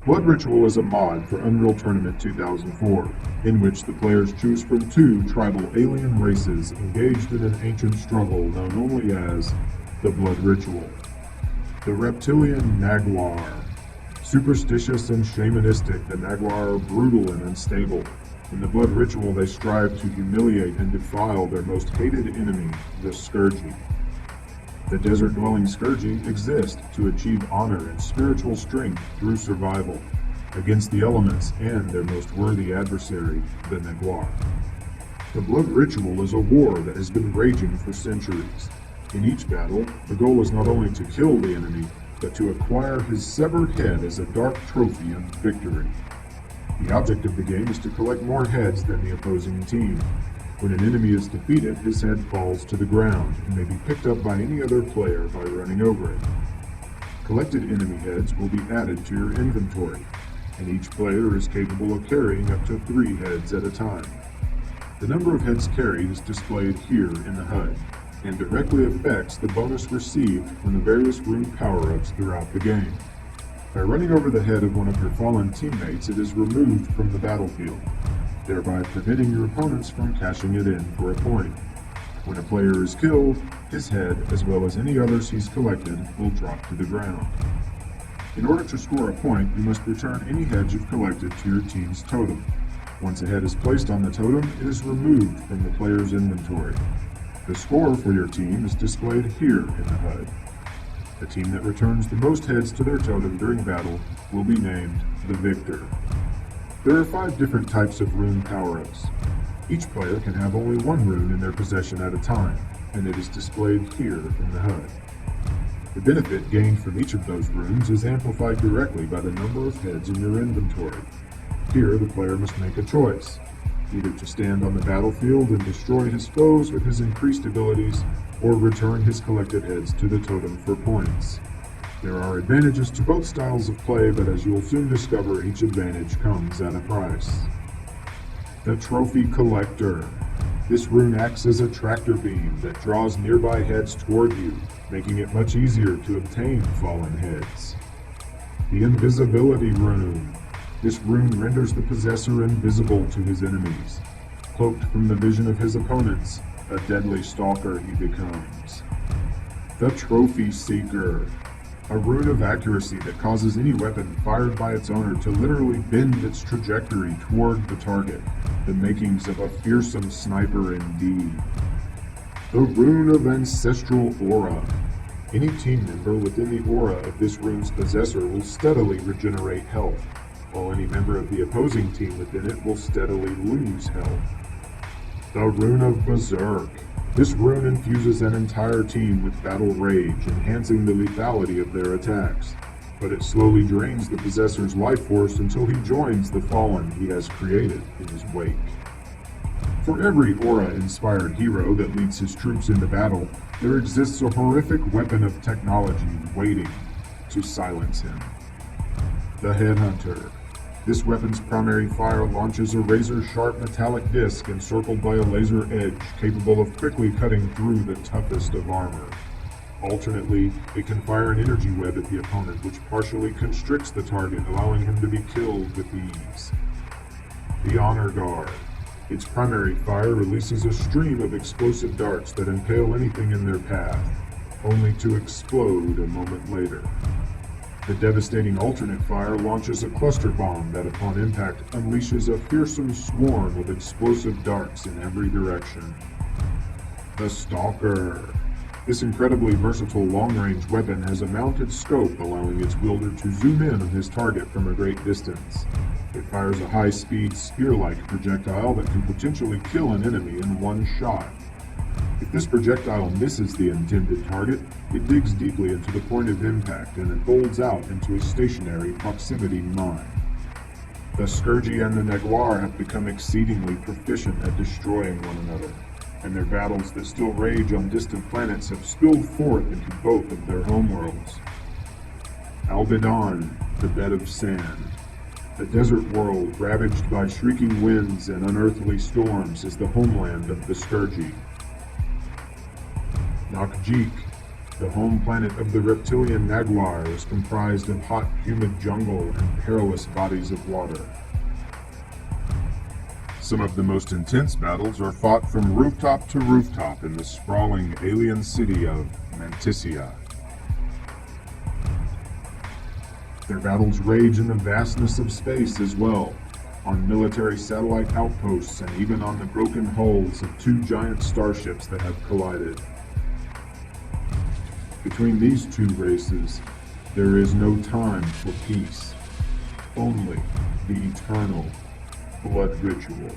Blood Ritual is a mod for Unreal Tournament 2004, in which the players choose from two tribal alien races engaged in an ancient struggle known only as the Blood Ritual. The reptilian Naguar. Superstitious and shamanistic, the Naguar are brutal and unstable. In the Blood Ritual, they strive to humiliate and defile their most hated enemy, the Scourgy. The desert-dwelling Scourgy exist to achieve honor and spiritual strength through survival against the elements and their most worthy adversary, the Naguar. The Blood Ritual is a war that has been raging for centuries. In each battle, the goal is not only to kill the enemy, but to acquire his severed head as a dark trophy of victory. The object of the game is to collect more heads than the opposing team. When an enemy is defeated, his head falls to the ground and may be picked up by any other player by running over it. Collected enemy heads will be added to your inventory, and each player is capable of carrying up to 3 heads at a time. The number of heads carried is displayed here in the HUD, and directly affects the bonus received from the various rune power-ups throughout the game. By running over the head of one of your fallen teammates, it is removed from the battlefield, thereby preventing your opponents from cashing it in for a point. When a player is killed, his head, as well as any others he's collected, will drop to the ground. In order to score a point, you must return any head you've collected to your team's totem. Once a head is placed on the totem, it is removed from the player's inventory. The score for your team is displayed here in the HUD. The team that returns the most heads to their totem during battle will be named the victor. There are 5 different types of rune power-ups. Each player can have only 1 rune in their possession at a time, and it is displayed here in the HUD. The benefit gained from each of those runes is amplified directly by the number of heads in your inventory. Here, the player must make a choice, either to stand on the battlefield and destroy his foes with his increased abilities, or return his collected heads to the totem for points. There are advantages to both styles of play, but as you'll soon discover, each advantage comes at a price. The Trophy Collector. This rune acts as a tractor beam that draws nearby heads toward you, making it much easier to obtain fallen heads. The Invisibility Rune. This rune renders the possessor invisible to his enemies. Cloaked from the vision of his opponents, a deadly stalker he becomes. The Trophy Seeker. A rune of accuracy that causes any weapon fired by its owner to literally bend its trajectory toward the target, the makings of a fearsome sniper indeed. The Rune of Ancestral Aura. Any team member within the aura of this rune's possessor will steadily regenerate health, while any member of the opposing team within it will steadily lose health. The Rune of Berserk. This rune infuses an entire team with battle rage, enhancing the lethality of their attacks, but it slowly drains the possessor's life force until he joins the fallen he has created in his wake. For every aura-inspired hero that leads his troops into battle, there exists a horrific weapon of technology waiting to silence him. The Headhunter. This weapon's primary fire launches a razor-sharp metallic disc encircled by a laser edge capable of quickly cutting through the toughest of armor. Alternately, it can fire an energy web at the opponent, which partially constricts the target, allowing him to be killed with ease. The Honor Guard. Its primary fire releases a stream of explosive darts that impale anything in their path, only to explode a moment later. The devastating alternate fire launches a cluster bomb that upon impact unleashes a fearsome swarm of explosive darts in every direction. The Stalker. This incredibly versatile long-range weapon has a mounted scope allowing its wielder to zoom in on his target from a great distance. It fires a high-speed spear-like projectile that can potentially kill an enemy in one shot. If this projectile misses the intended target, it digs deeply into the point of impact and it folds out into a stationary proximity mine. The Scourgy and the Naguar have become exceedingly proficient at destroying one another, and their battles that still rage on distant planets have spilled forth into both of their homeworlds. Albedan, the Bed of Sand. The desert world, ravaged by shrieking winds and unearthly storms, is the homeland of the Scourgy. Nakjik. The home planet of the reptilian Naguar is comprised of hot, humid jungle and perilous bodies of water. Some of the most intense battles are fought from rooftop to rooftop in the sprawling alien city of Manticia. Their battles rage in the vastness of space as well, on military satellite outposts and even on the broken hulls of two giant starships that have collided. Between these two races, there is no time for peace, only the eternal blood ritual.